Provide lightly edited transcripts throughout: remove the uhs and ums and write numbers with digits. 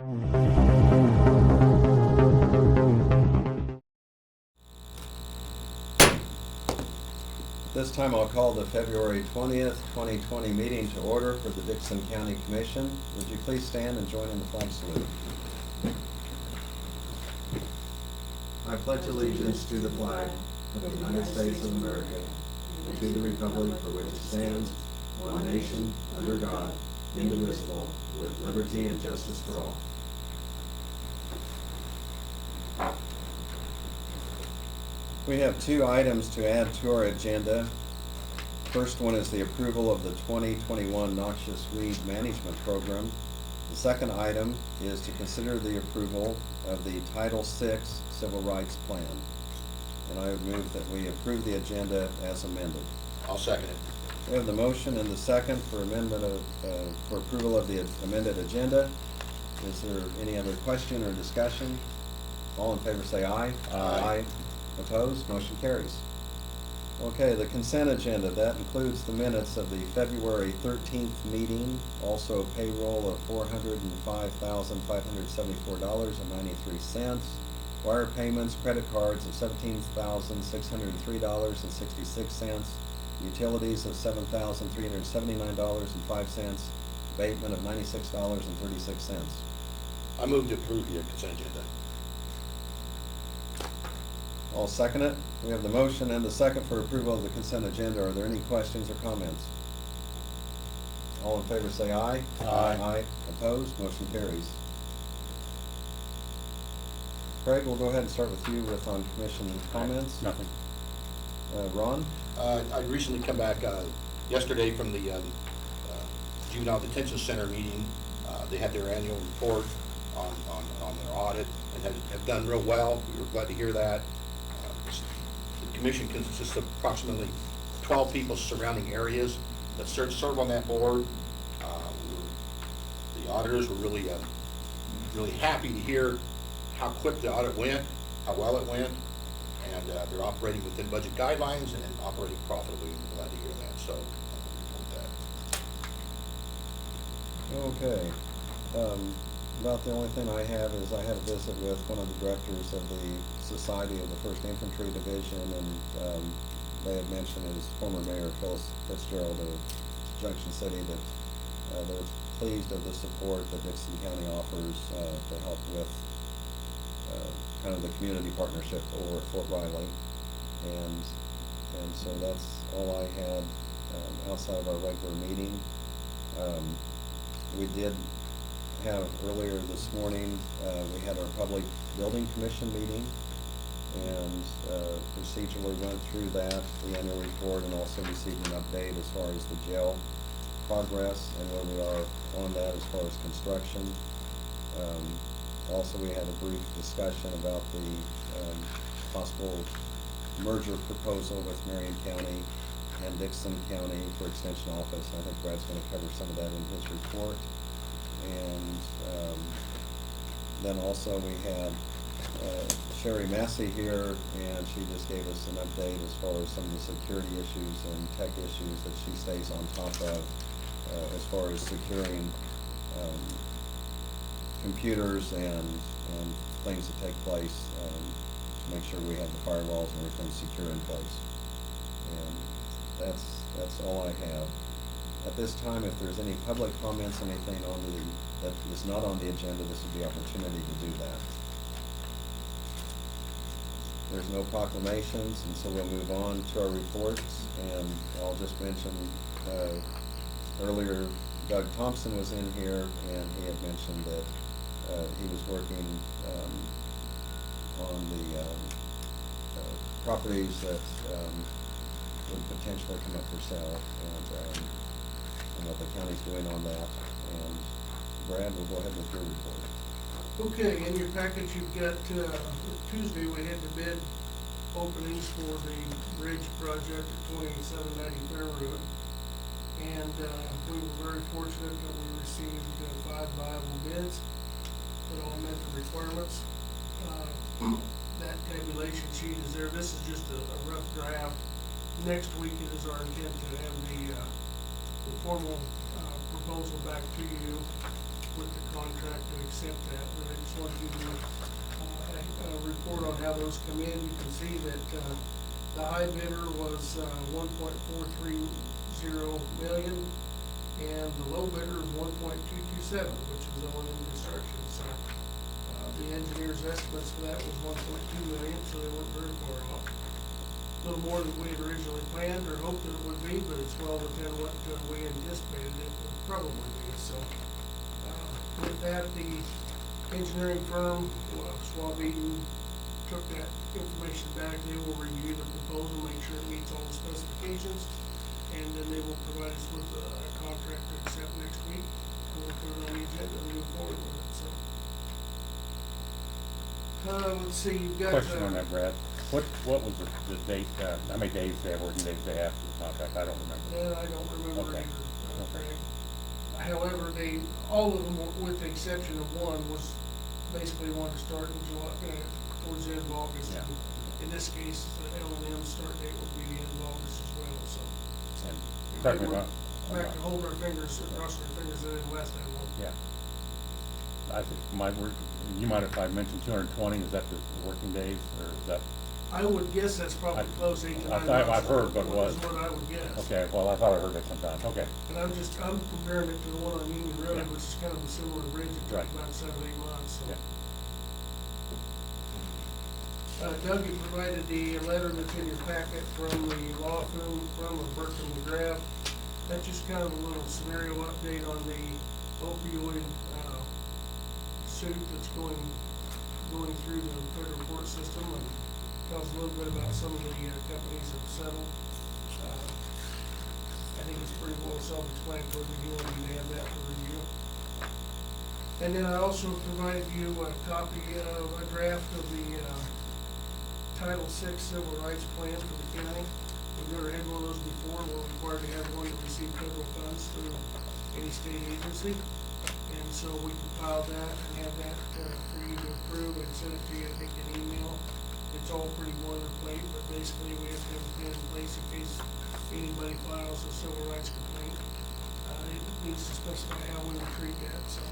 This time I'll call the February 20th, 2020 meeting to order for the Dickson County Commission. Would you please stand and join in the flag salute? I pledge allegiance to the flag of the United States of America and to the republic for which it stands, one nation, under God, indivisible, with liberty and justice for all. We have two items to add to our agenda. First one is the approval of the 2021 Noxious Weed Management Program. The second item is to consider the approval of the Title VI Civil Rights Plan. And I would move that we approve the agenda as amended. I'll second it. We have the motion and the second for amendment of, for approval of the amended agenda. Is there any other question or discussion? All in favor say aye. Aye. Opposed? Motion carries. Okay, the consent agenda, that includes the minutes of the February 13th meeting, also payroll of $405,574.93, wire payments, credit cards of $17,603.66, utilities of $7,379.05, abatement of $96.36. I move to approve the consent agenda. I'll second it. We have the motion and the second for approval of the consent agenda. Are there any questions or comments? All in favor say aye. Aye. Aye. Opposed? Motion carries. Craig, we'll go ahead and start with you with on commission comments. Nothing. Ron? I recently come back yesterday from the Juvenile Detention Center meeting. They had their annual report on their audit and have done real well. We were glad to hear that. The commission consists of approximately 12 people surrounding areas that serve on that board. The auditors were really happy to hear how quick the audit went, how well it went, and they're operating within budget guidelines and operating profitably. We're glad to hear that. So, Okay. About the only thing I have is I had a visit with one of the directors of the Society of the 1st Infantry Division, and they had mentioned as former Mayor Phyllis Fitzgerald of Junction City that they're pleased of the support that Dickson County offers to help with kind of the community partnership over at Fort Riley, and so that's all I had outside of our regular meeting. We did have earlier this morning, we had our Public Building Commission meeting, and procedurally went through that, the annual report, and also received an update as far as the jail progress and where we are on that as far as construction. Also, we had a brief discussion about the possible merger proposal with Marion County and Dickson County for Extension Office. I think Brad's going to cover some of that in his report. And then also we had Sherry Massey here, and she just gave us an update as far as some of the security issues and tech issues that she stays on top of as far as securing computers and things that take place to make sure we have the firewalls and everything secure in place. And that's all I have. At this time, if there's any public comments, anything that is not on the agenda, this is the opportunity to do that. There's no proclamations, and so we'll move on to our reports. And I'll just mention, earlier Doug Thompson was in here, and he had mentioned that he was working on the properties that would potentially come up for sale, and what the county's doing on that. And Brad, we'll go ahead with your report. Okay, in your package you've got, Tuesday we had the bid openings for the bridge project at 2790 Fair Road. And we were very fortunate that we received 5 viable bids that all met the requirements. That tabulation sheet is there. This is just a rough draft. Next week it is our intent to have the formal proposal back to you with the contract to accept that, but I just want to give you a report on how those come in. You can see that, the high bidder was, 1.430 million, and the low bidder is 1.227, which was O&M Construction, so, the engineer's estimates for that was 1.2 million, so they weren't very far off. A little more than we had originally planned or hoped that it would be, but it's well within what we anticipated it would probably be, so. With that, the engineering firm, Schwab Eaton, took that information back. They will review the proposal, make sure it meets all the specifications, and then they will provide us with a contract to accept next week. We'll put it on the agenda and move forward with it, so. Let's see, you've got. Question on that, Brad. What was the date, how many days they have, working days they have for the contract? I don't remember. Yeah, I don't remember Okay. either, Okay. Craig. However, all of them, with the exception of one, was basically wanted to start in July, towards the end of August. Yeah. In this case, the L&M start date will be the end of August as well, so. And correct me if We're I'm back to wrong. holding our fingers, crossing our fingers that it didn't last that long. Yeah. I think you might have, I mentioned 220, is that the working days, or is that? I would guess that's probably close, 8 to 9 months. I've heard what it was. Is what I would guess. Okay, well, I thought I heard that sometime, okay. And I'm comparing it to the one on Union Road, Yeah. which is kind of a similar bridge, it took Right. about 7, 8 months, so. Yeah. Doug, you provided the letter that's in your packet from the law firm of Burton McGrath. That's just kind of a little scenario update on the opioid, suit that's going through the federal court system, and tells a little bit about some of the companies that have settled. I think it's pretty well self-explanatory, but you want me to have that for review. And then I also provided you a copy of a draft of the, Title VI Civil Rights Plan for the county. We've never had one of those before. We're required to have one to receive federal funds through any state agency. And so we compiled that and have that for you to approve and send it to you, I think, in email. It's all pretty boilerplate, but basically we have to have a plan in place in case anybody files a civil rights complaint. It needs to specify how we will treat that, so.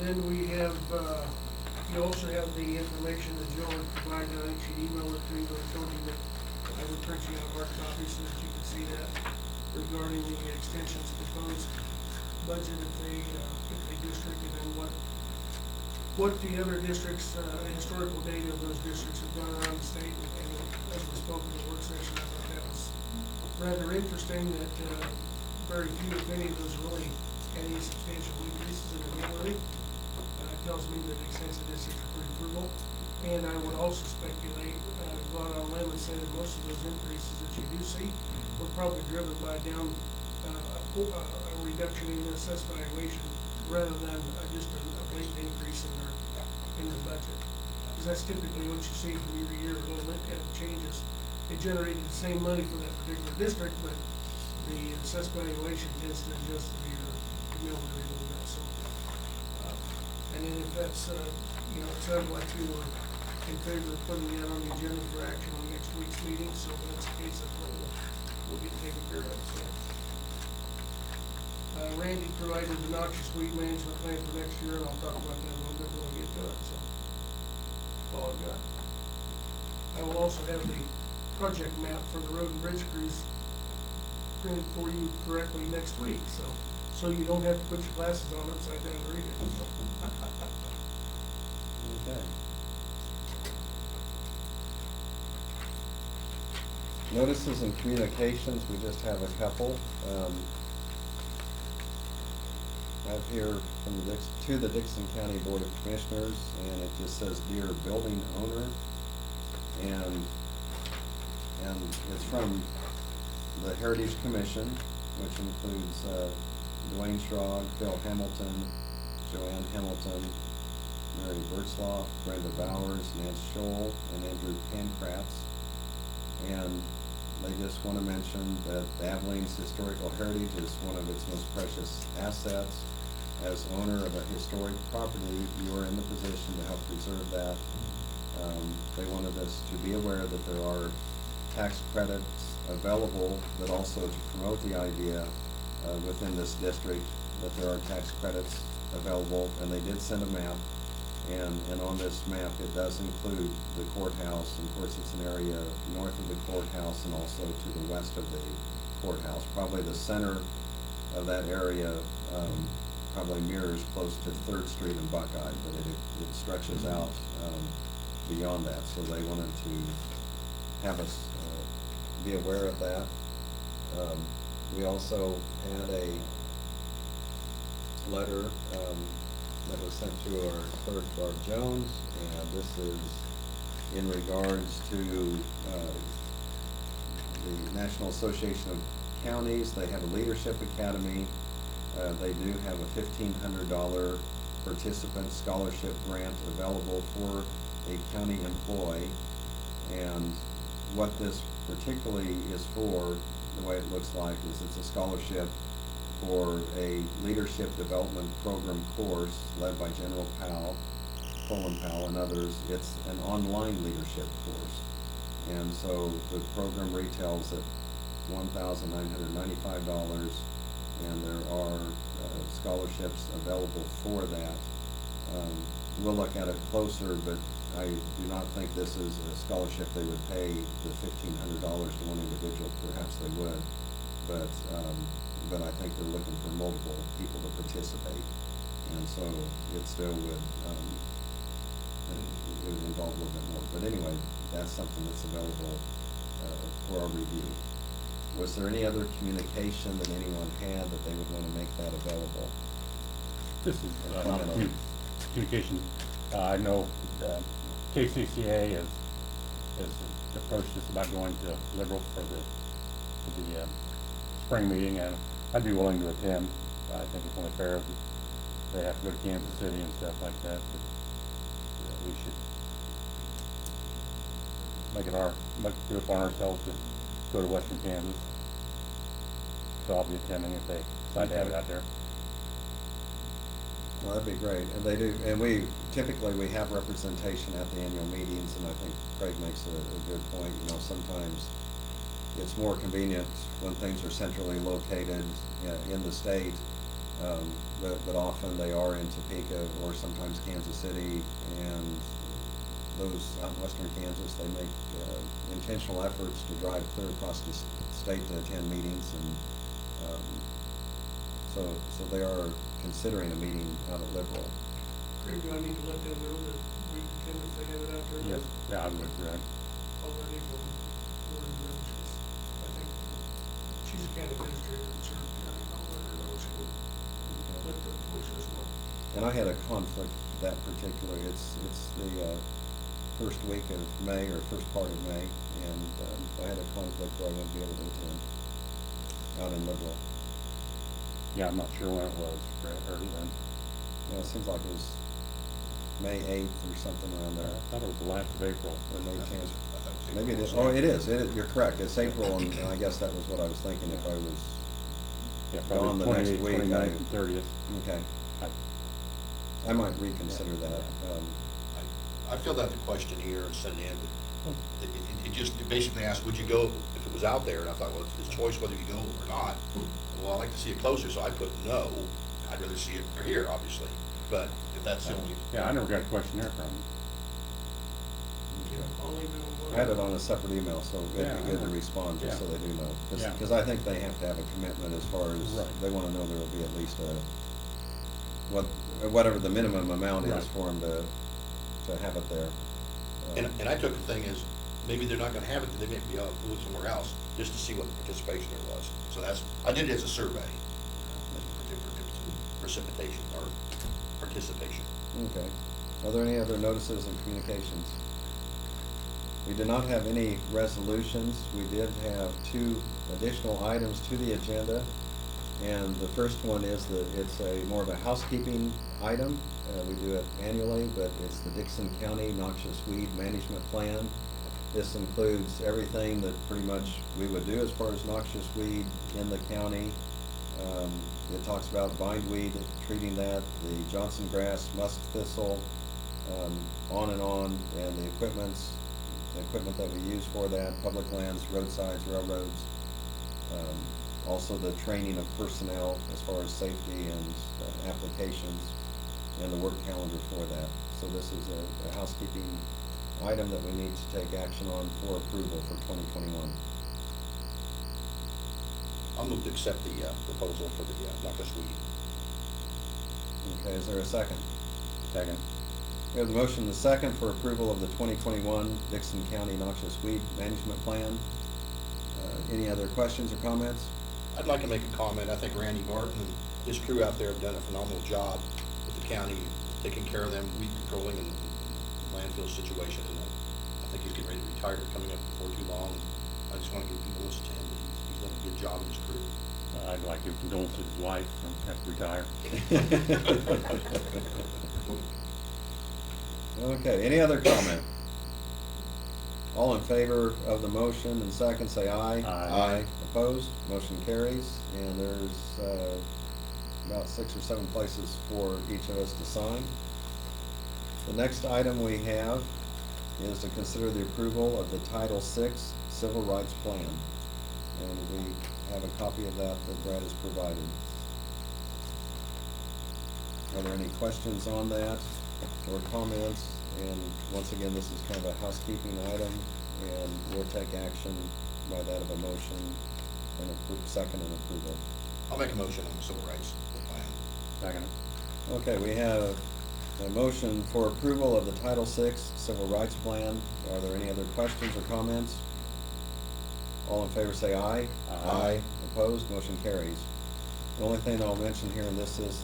Then we have, you also have the information that Jill had provided. I think she emailed it to you, but I told you that I would print you out hard copies so that you can see that regarding the extensions proposed budget if they district, and then what the other districts, historical data of those districts have done around the state, and as we spoke in the work session, I thought that was rather interesting that, very few, if any, of those really had any substantial increases in the neighborhood. Tells me that extensive districts are pretty frugal, and I would also speculate, go out on a limb and say that most of those increases that you do see were probably driven by a reduction in the assessed valuation rather than just a blatant increase in the budget. Because that's typically what you see from year to year, little changes. They generated the same money for that particular district, but the assessed valuation tends to adjust the mill rate a little bit, so. And then if that's, it sounds like you were in favor of putting that on the agenda for action on next week's meeting, so if that's the case, that's what we'll get taken care of, so. Randy provided the noxious weed management plan for next year, and I'll talk about that a little bit when we get to it, so. That's all I've got. I will also have the project map for the road and bridge crews printed for you correctly next week, so you don't have to put your glasses on upside down to read it. Okay. Notices and communications, we just have a couple. I have here from to the Dixon County Board of Commissioners, and it just says, "Dear Building Owner," and it's from the Heritage Commission, which includes Dwayne Schrog, Phil Hamilton, Joanne Hamilton, Mary Birtzloff, Brenda Bowers, Nance Scholl, and Andrew Pancratz. And they just want to mention that Abilene's historical heritage is one of its most precious assets. As owner of a historic property, you are in the position to help preserve that. They wanted us to be aware that there are tax credits available, but also to promote the idea within this district that there are tax credits available, and they did send a map. And on this map, it does include the courthouse. Of course, it's an area north of the courthouse and also to the west of the courthouse. Probably the center of that area, probably mirrors close to Third Street and Buckeye, but it stretches out, beyond that. So they wanted to have us, be aware of that. We also had a letter, that was sent to our clerk, Barb Jones, and this is in regards to, the National Association of Counties. They have a leadership academy. They do have a $1,500 participant scholarship grant available for a county employee. And what this particularly is for, the way it looks like, is it's a scholarship for a leadership development program course led by General Powell, Colin Powell, and others. It's an online leadership course. And so the program retails at $1,995, and there are scholarships available for that. We'll look at it closer, but I do not think this is a scholarship they would pay the $1,500 to one individual. Perhaps they would, but I think they're looking for multiple people to participate, and so it still would, it would involve a little bit more. But anyway, that's something that's available for our review. Was there any other communication that anyone had that they would want to make that available? This is not Comment on it. communication. I know KCCA has approached us about going to Liberal for the spring meeting, and I'd be willing to attend. I think it's only fair that they have to go to Kansas City and stuff like that, but we should do it on ourselves to go to Western Kansas. So I'll be attending if they decide to have it out there. Well, that'd be great, and they do, and we have representation at the annual meetings, and I think Craig makes a good point. You know, sometimes it's more convenient when things are centrally located in the state, but often they are in Topeka or sometimes Kansas City, and those out in western Kansas, they make intentional efforts to drive clear across the state to attend meetings, and so they are considering a meeting out at Liberal. Craig, do I need to let them know that we attend if they have it out there? Yes, yeah, I would, right. Already from Warren Mill, I think, she's a county administrator in Sherman County, I'll let her know she will let the commissioners know. And I had a conflict that particular, it's the first week of May or first part of May, and I had a conflict where I wouldn't be able to attend out in Liberal. Yeah, I'm not sure when it was, Brett, or then. It seems like it was May 8th or something around there. I thought it was the last of April. Or May 10th. I thought it was Maybe it is. April. Oh, it is. You're correct. It's April, and I guess that was what I was thinking if I was Yeah, gone probably the next 28th, week. 29th, and 30th. Okay. I might reconsider that. I filled out the questionnaire and sent in. It just basically asked, would you go if it was out there? And I thought, well, it's his choice whether you go or not. Well, I like to see it closer, so I put no. I'd rather see it here, obviously. But if that's the only. Yeah, I never got a questionnaire from them. Yeah, I'll leave it on. I had it on a separate email, so it'd Yeah, be good to I know. respond just so Yeah. they do know. Yeah. Because I think they have to have a commitment as far as, Right. they want to know there will be at least whatever the minimum amount is Right. for them to have it there. And I took the thing as, maybe they're not gonna have it, they may be able to move somewhere else, just to see what participation there was. So I did it as a survey, precipitation or participation. Okay. Are there any other notices and communications? We did not have any resolutions. We did have 2 additional items to the agenda. And the first one is it's more of a housekeeping item. We do it annually, but it's the Dixon County Noxious Weed Management Plan. This includes everything that pretty much we would do as far as noxious weed in the county. It talks about bindweed, treating that, the Johnson grass, musk thistle, on, and the equipment that we use for that, public lands, roadsides, railroads, also the training of personnel as far as safety and applications, and the work calendar for that. So this is a housekeeping item that we need to take action on for approval for 2021. I'll move to accept the proposal for the noxious weed. Okay, is there a second? Second. We have the motion and the second for approval of the 2021 Dixon County Noxious Weed Management Plan. Any other questions or comments? I'd like to make a comment. I think Randy Martin and his crew out there have done a phenomenal job with the county, taking care of them, weed controlling and landfill situation. And I think he's getting ready to retire coming up before too long. I just want to give condolences to him. He's done a good job with his crew. I'd like to condole to his wife from having to retire. Okay, any other comment? All in favor of the motion and second, say aye. Aye. Opposed? Motion carries, and there's about 6 or 7 places for each of us to sign. The next item we have is to consider the approval of the Title VI Civil Rights Plan. And we have a copy of that Brad has provided. Are there any questions on that or comments? And once again, this is kind of a housekeeping item, and we'll take action by that of a motion and a second and approval. I'll make a motion on the civil rights plan. Second. Okay, we have a motion for approval of the Title VI Civil Rights Plan. Are there any other questions or comments? All in favor say aye. Aye. Opposed? Motion carries. The only thing I'll mention here, and this is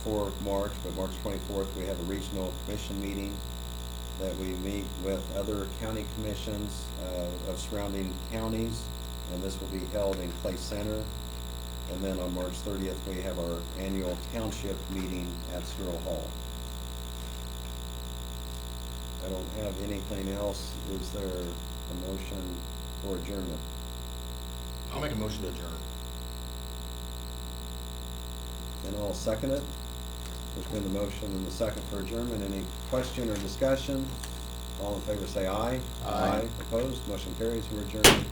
for March, but March 24th, we have a regional commission meeting that we meet with other county commissions of surrounding counties, and this will be held in Clay Center. And then on March 30th, we have our annual township meeting at Searle Hall. I don't have anything else. Is there a motion for adjournment? I'll make a motion to adjourn. And I'll second it. There's been the motion and the second for adjournment. Any question or discussion? All in favor say aye. Aye. Opposed? Motion carries. We're adjourned.